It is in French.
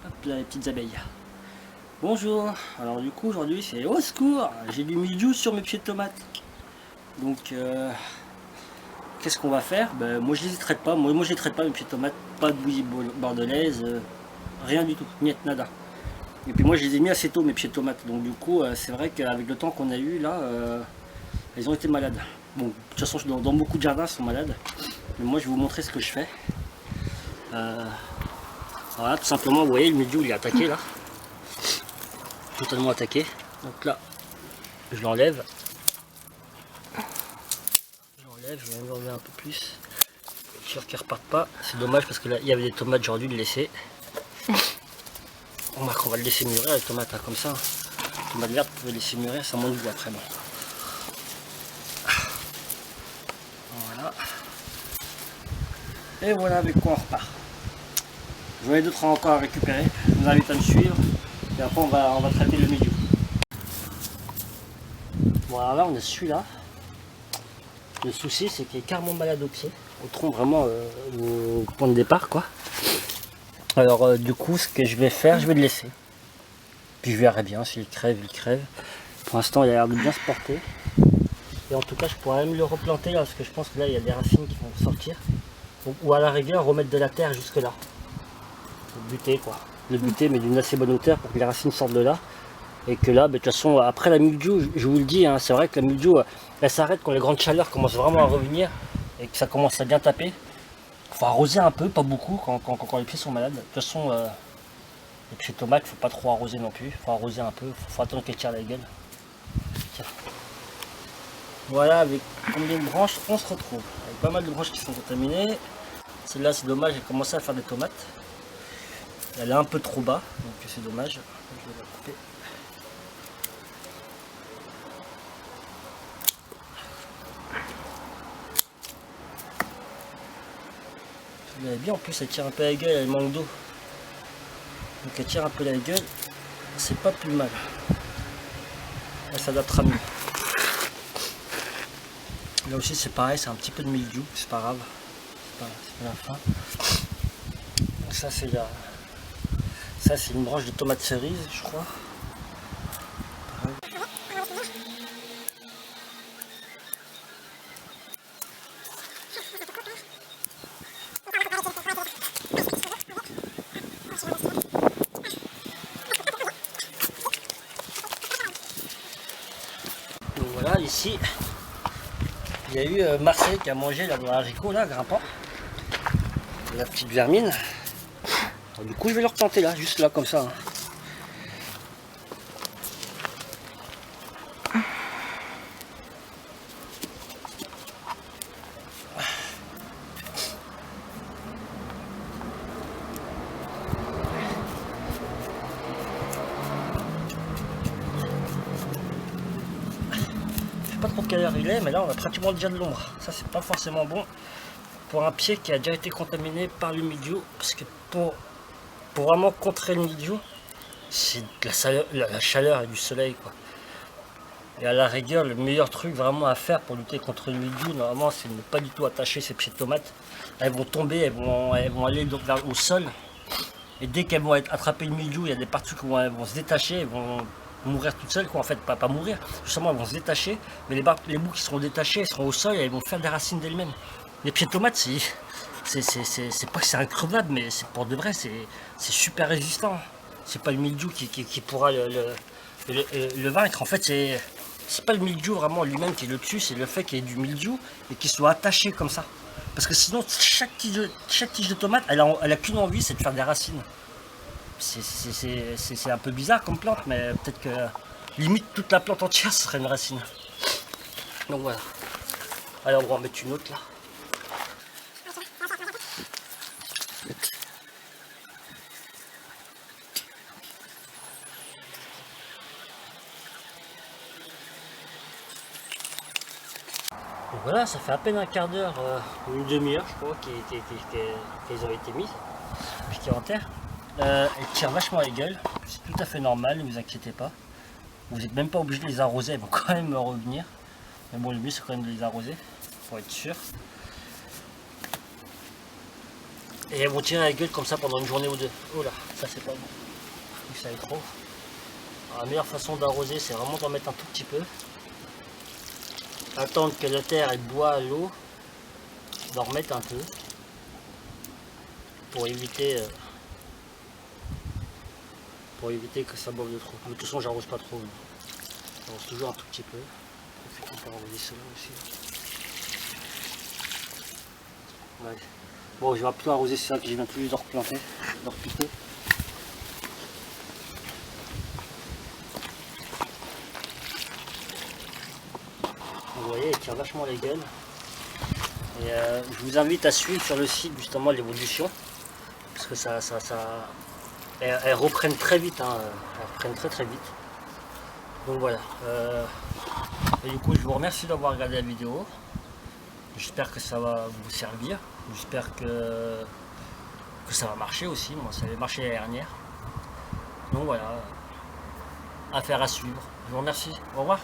Hop là, les petites abeilles. Bonjour. Alors du coup aujourd'hui c'est au secours. J'ai du mildiou sur mes pieds de tomates. Donc qu'est-ce qu'on va faire? Ben, moi je les traite pas. Moi je les traite pas mes pieds de tomates. Pas de bouillie bordelaise. Rien du tout. Niet nada. Et puis moi je les ai mis assez tôt mes pieds de tomates. Donc du coup c'est vrai qu'avec le temps qu'on a eu là, elles ont été malades. Bon, de toute façon dans beaucoup de jardins elles sont malades. Mais moi je vais vous montrer ce que je fais. Voilà, tout simplement, vous voyez, le mildiou il est attaqué là. Totalement attaqué. Donc là, je l'enlève. Je vais l'enlever un peu plus. Je suis sûr qu'ils repartent pas. C'est dommage parce que là, il y avait des tomates, j'aurais dû le laisser. On va le laisser mûrir les tomates, hein, comme ça. Les tomates vertes, vous pouvez laisser mûrir, ça monte goût après. Bon. Voilà. Et voilà avec quoi on repart. J'en ai d'autres encore à récupérer. Je vous invite à me suivre. Et après on va traiter le mildiou. Bon alors là on a celui-là. Le souci c'est qu'il est carrément malade au pied. Au tronc vraiment au point de départ quoi. Alors du coup ce que je vais faire, je vais le laisser. Puis je verrai bien s'il crève, il crève. Pour l'instant il a l'air de bien se porter. Et en tout cas je pourrais même le replanter là parce que je pense que là il y a des racines qui vont sortir. Ou à la rigueur remettre de la terre jusque là. Le buter quoi. Le buter mais d'une assez bonne hauteur pour que les racines sortent de là. Et que là, de toute façon, après la mildiou, je vous le dis, hein, c'est vrai que la mildiou, elle s'arrête quand les grandes chaleurs commencent vraiment à revenir et que ça commence à bien taper. Il faut arroser un peu, pas beaucoup, quand les pieds sont malades. De toute façon, les pieds de tomates, il ne faut pas trop arroser non plus. Il faut arroser un peu, il faut attendre qu'elle tire la gueule. Tiens. Voilà, avec combien de branches on se retrouve. Avec pas mal de branches qui sont contaminées. Celle-là, c'est dommage, elle commence à faire des tomates. Elle est un peu trop bas, donc c'est dommage. Je vais la couper. Vous avez bien, en plus elle tire un peu la gueule, elle manque d'eau. Donc elle tire un peu la gueule, c'est pas plus mal. Elle s'adaptera mieux. Là aussi c'est pareil, c'est un petit peu de mildiou, c'est pas grave. C'est pas la fin. Donc ça c'est ça c'est une branche de tomate cerise, je crois. Pareil. Donc voilà, ici, il y a eu Marseille qui a mangé là, dans l'haricot, là, grimpant. La petite vermine. Alors, du coup, je vais le replanter là, juste là, comme ça. Hein. Pas trop quelle heure il est, mais là on a pratiquement déjà de l'ombre. Ça c'est pas forcément bon pour un pied qui a déjà été contaminé par le mildiou, parce que pour vraiment contrer le mildiou, c'est la chaleur et du soleil quoi. Et à la rigueur, le meilleur truc vraiment à faire pour lutter contre le mildiou, normalement, c'est de ne pas du tout attacher ces pieds de tomates. Elles vont tomber, elles vont aller au sol. Et dès qu'elles vont attraper le mildiou, il y a des parties qui vont se détacher, elles vont mourir toutes seules, quoi. En fait, pas mourir, justement, elles vont se détacher. Mais les bouts qui seront détachés, elles seront au sol et elles vont faire des racines d'elles-mêmes. Les pieds de tomates, c'est pas que c'est increvable, mais c'est pour de vrai, c'est super résistant. C'est pas le mildiou qui pourra le vaincre. En fait, c'est pas le mildiou vraiment lui-même qui est le dessus, c'est le fait qu'il y ait du mildiou et qu'il soit attaché comme ça. Parce que sinon, chaque tige de tomate, elle a qu'une envie, c'est de faire des racines. C'est un peu bizarre comme plante, mais peut-être que limite toute la plante entière, ce serait une racine. Donc voilà. Allez, on va en mettre une autre là. Donc voilà, ça fait à peine un quart d'heure, une demi-heure je crois, qu'ils ont été mises, piquées en terre. Elles tirent vachement à la gueule, c'est tout à fait normal, ne vous inquiétez pas. Vous n'êtes même pas obligé de les arroser, elles vont quand même revenir. Mais bon, le mieux c'est quand même de les arroser, pour être sûr. Et elles vont tirer la gueule comme ça pendant une journée ou deux. Oh là, ça c'est pas bon. Faut que ça aille trop. Alors, la meilleure façon d'arroser, c'est vraiment d'en mettre un tout petit peu. Attendre que la terre elle boit l'eau. D'en remettre un peu. Pour éviter que ça boive de trop. De toute façon, j'arrose pas trop. J'arrose toujours un tout petit peu. On peut arroser cela aussi. Ouais. Bon, je vais plutôt arroser ça que je viens tout juste de replanter, de repiquer. Vous voyez, elle tire vachement les gueules. Et je vous invite à suivre sur le site justement l'évolution. Parce que elles reprennent très vite, hein. Elles reprennent très très vite. Donc voilà. Et du coup, je vous remercie d'avoir regardé la vidéo. J'espère que ça va vous servir. J'espère que ça va marcher aussi. Moi, ça avait marché l'année dernière. Donc voilà. Affaire à suivre. Je vous remercie. Au revoir.